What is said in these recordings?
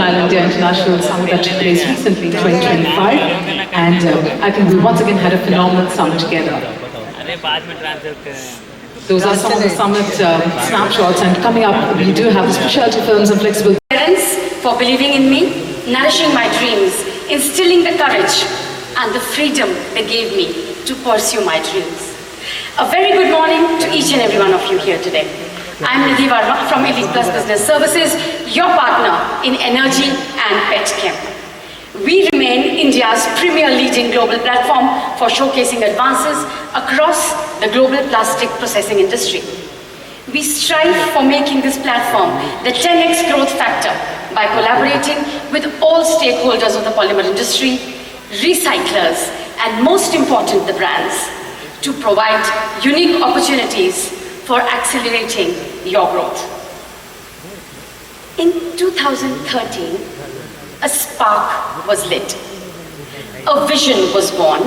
Agile India International Summit that took place recently in 2025. And I think we once again had a phenomenal summit together. Those are some of the summit snapshots, and coming up we do have the specialty films and flexible parents for believing in me, nourishing my dreams, instilling the courage and the freedom they gave me to pursue my dreams. A very good morning to each and every one of you here today. I'm Nidhi Verma from Elite Plus Business Services, your partner in energy and petchem. We remain India's premier leading global platform for showcasing advances across the global plastic processing industry. We strive for making this platform the 10x growth factor by collaborating with all stakeholders of the polymer industry, recyclers, and most important, the brands, to provide unique opportunities for accelerating your growth. In 2013, a spark was lit. A vision was born,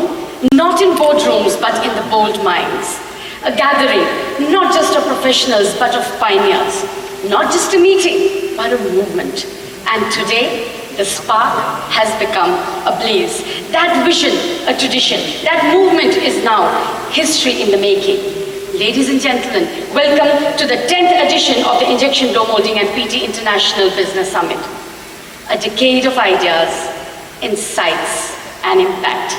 not in boardrooms but in the bold minds. A gathering, not just of professionals but of pioneers. Not just a meeting, but a movement. And today, the spark has become a blaze. That vision, a tradition. That movement is now history in the making. Ladies and gentlemen, welcome to the 10th edition of the Injection Blow Molding and PT International Business Summit. A decade of ideas, insights, and impact.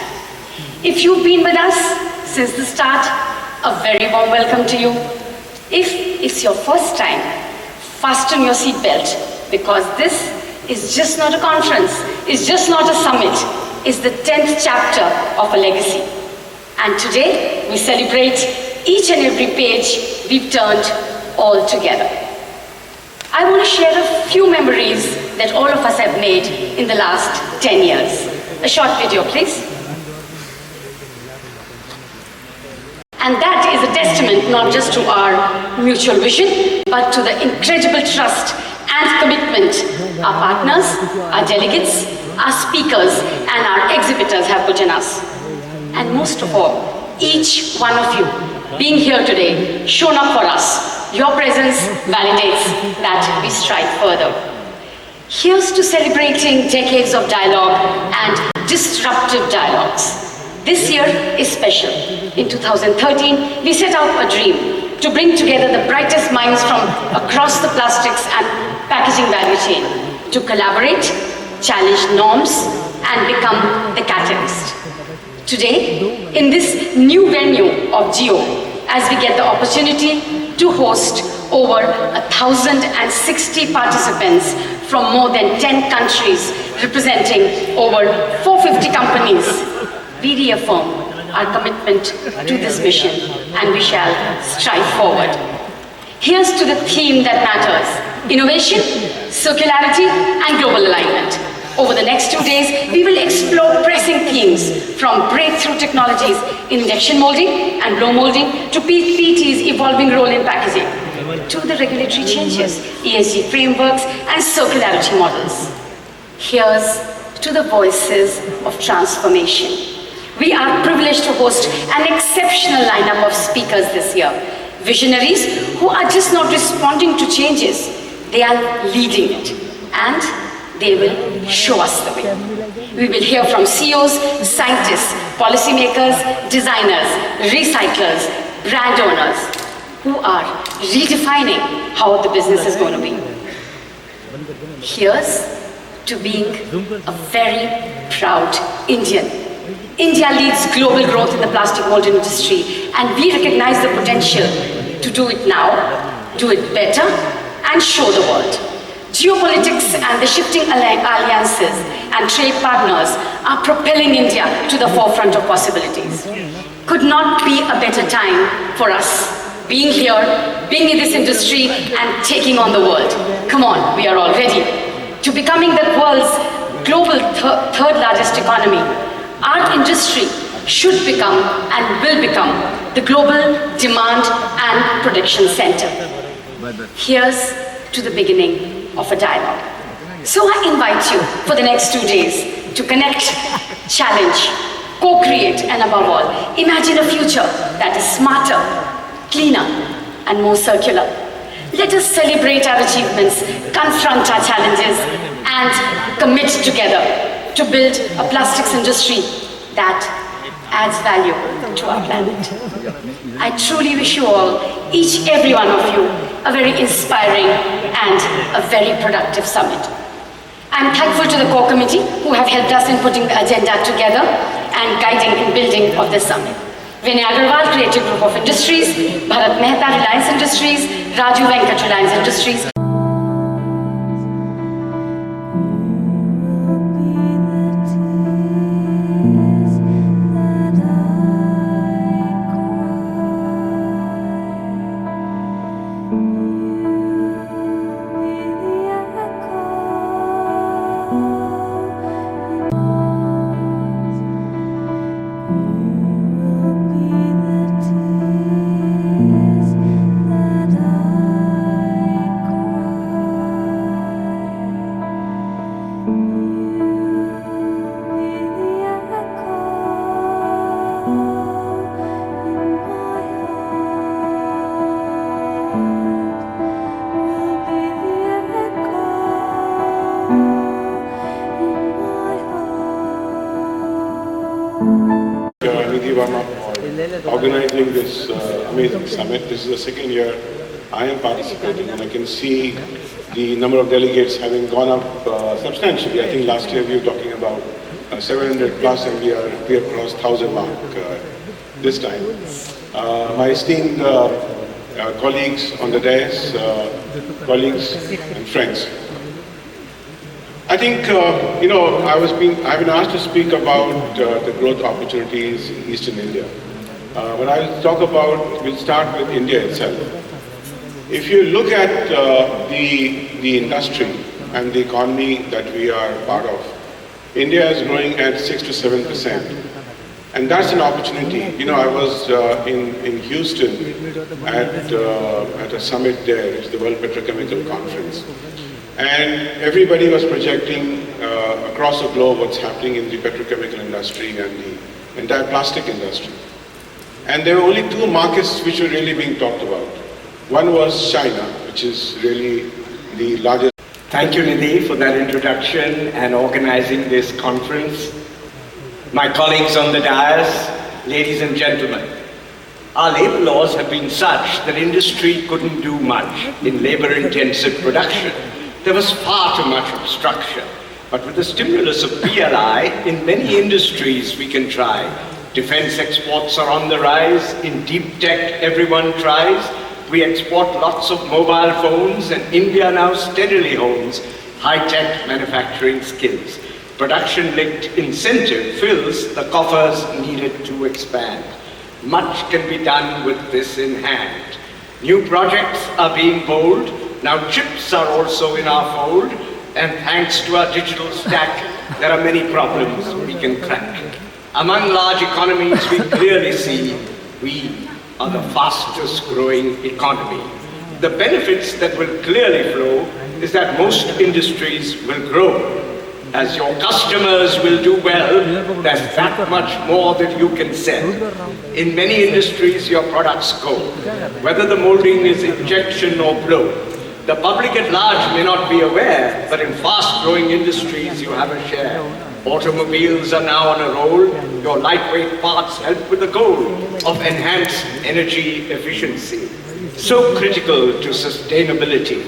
If you've been with us since the start, a very warm welcome to you. If it's your first time, fasten your seatbelt, because this is just not a conference, it's just not a summit, it's the 10th chapter of a legacy. And today, we celebrate each and every page we've turned all together. I want to share a few memories that all of us have made in the last 10 years. A short video, please. And that is a testament not just to our mutual vision, but to the incredible trust and commitment our partners, our delegates, our speakers, and our exhibitors have put in us. And most of all, each one of you being here today, shown up for us. Your presence validates that we strive further. Here's to celebrating decades of dialogue and disruptive dialogues. This year is special. In 2013, we set out a dream to bring together the brightest minds from across the plastics and packaging value chain to collaborate, challenge norms, and become the catalyst. Today, in this new venue of GEO, as we get the opportunity to host over 1,060 participants from more than 10 countries representing over 450 companies, we reaffirm our commitment to this mission and we shall strive forward. Here's to the theme that matters: innovation, circularity, and global alignment. Over the next 2 days, we will explore pressing themes from breakthrough technologies in injection molding and blow molding to PET's evolving role in packaging, to the regulatory changes, ESG frameworks, and circularity models. Here's to the voices of transformation. We are privileged to host an exceptional lineup of speakers this year. Visionaries who are just not responding to changes, they are leading it. And they will show us the way. We will hear from CEOs, scientists, policymakers, designers, recyclers, brand owners who are redefining how the business is going to be. Here's to being a very proud Indian. India leads global growth in the plastic molding industry, and we recognize the potential to do it now, do it better, and show the world. Geopolitics and the shifting alliances and trade partners are propelling India to the forefront of possibilities. Could not be a better time for us being here, being in this industry, and taking on the world. Come on, we are all ready. To becoming the world's global third largest economy, our industry should become and will become the global demand and production center. Here's to the beginning of a dialogue. So I invite you for the next 2 days to connect, challenge, co-create, and above all, imagine a future that is smarter, cleaner, and more circular. Let us celebrate our achievements, confront our challenges, and commit together to build a plastics industry that adds value to our planet. I truly wish you all, every one of you, a very inspiring and a very productive summit. I'm thankful to the core committee who have helped us in putting the agenda together and guiding in building of this summit. Vinay Agarwal, Creative Group of Industries, Bharat Mehta, Reliance Industries, Raju Venkat, Reliance Industries. Organizing this amazing summit. This is the second year I am participating, and I can see the number of delegates having gone up substantially. I think last year we were talking about 700 plus, and we have crossed 1,000 mark this time. My esteemed colleagues on the dais, colleagues and friends. I think, I've been asked to speak about the growth opportunities in Eastern India. When we'll start with India itself. If you look at the industry and the economy that we are part of, India is growing at 6 to 7%. And that's an opportunity. I was in Houston at a summit there. It's the World Petrochemical Conference. And everybody was projecting across the globe what's happening in the petrochemical industry and the entire plastic industry. And there were only two markets which were really being talked about. One was China, which is really the largest. Thank you, Nidhi, for that introduction and organizing this conference. My colleagues on the dais, ladies and gentlemen, our labor laws have been such that industry couldn't do much in labor-intensive production. There was far too much obstruction. But with the stimulus of PLI, in many industries we can try. Defense exports are on the rise. In deep tech, everyone tries. We export lots of mobile phones, and India now steadily holds high-tech manufacturing skills. Production-linked incentive fills the coffers needed to expand. Much can be done with this in hand. New projects are being bold. Now chips are also in our fold, and thanks to our digital stack, there are many problems we can crack. Among large economies, we clearly see we are the fastest growing economy. The benefits that will clearly flow is that most industries will grow. As your customers will do well, there's that much more that you can sell. In many industries, your products go, whether the molding is injection or blow. The public at large may not be aware, but in fast-growing industries, you have a share. Automobiles are now on a roll. Your lightweight parts help with the goal of enhanced energy efficiency. So critical to sustainability.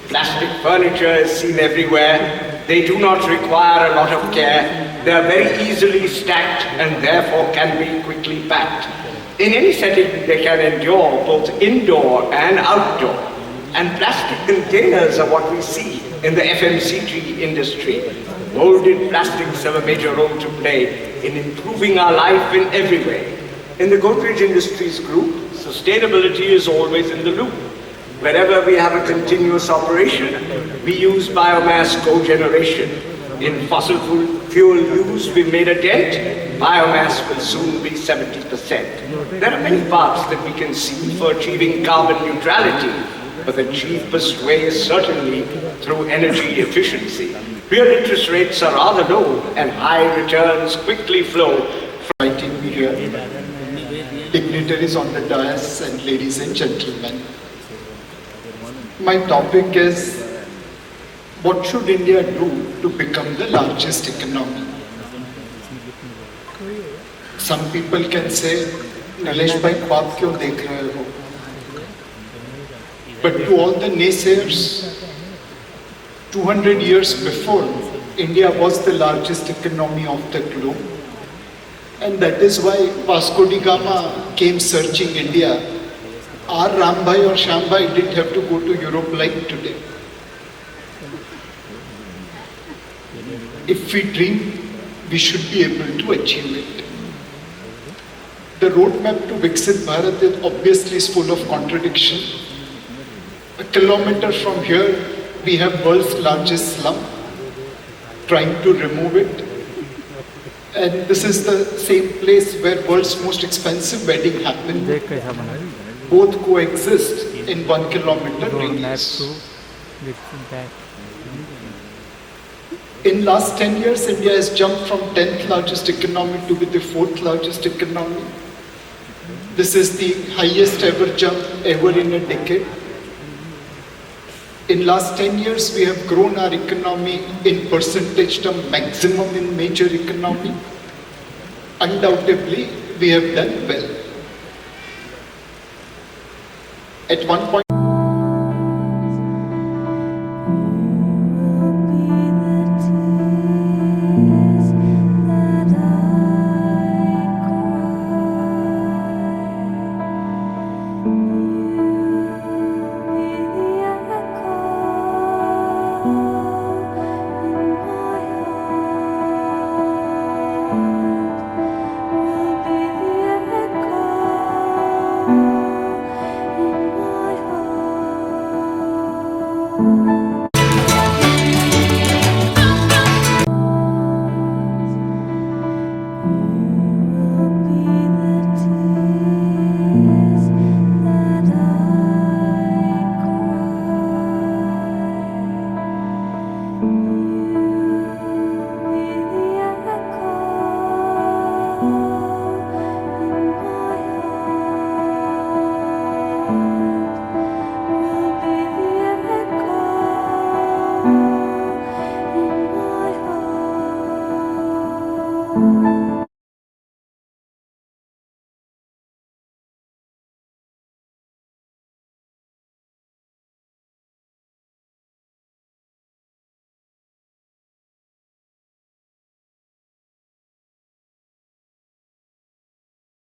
Plastic furniture is seen everywhere. They do not require a lot of care. They are very easily stacked and therefore can be quickly packed. In any setting, they can endure both indoor and outdoor. And plastic containers are what we see in the FMCG industry. Molded plastics have a major role to play in improving our life in every way. In the Godrej Industries Group, sustainability is always in the loop. Wherever we have a continuous operation, we use biomass cogeneration. In fossil fuel use, we've made a dent. Biomass will soon be 70%. There are many paths that we can see for achieving carbon neutrality, but the cheapest way is certainly through energy efficiency. Real interest rates are rather low, and high returns quickly flow from media, dignitaries on the dais, and ladies and gentlemen. My topic is What should India do to become the largest economy? Some people can say, Nilesh bhai, ख्वाब क्यों देख रहे हो? But to all the naysayers, 200 years before, India was the largest economy of the globe. And that is why Vasco da Gama came searching India. Our Rambhai or Shambhai didn't have to go to Europe like today. If we dream, we should be able to achieve it. The roadmap to Viksit Bharat is obviously full of contradiction. A kilometer from here, we have world's largest slum, trying to remove it. And this is the same place where world's most expensive wedding happened. Both coexist in 1 kilometer radius. In last 10 years, India has jumped from 10th largest economy to be the 4th largest economy. This is the highest ever jump ever in a decade. In last 10 years, we have grown our economy in percentage term maximum in major economy. Undoubtedly, we have done well. At one point, In my heart.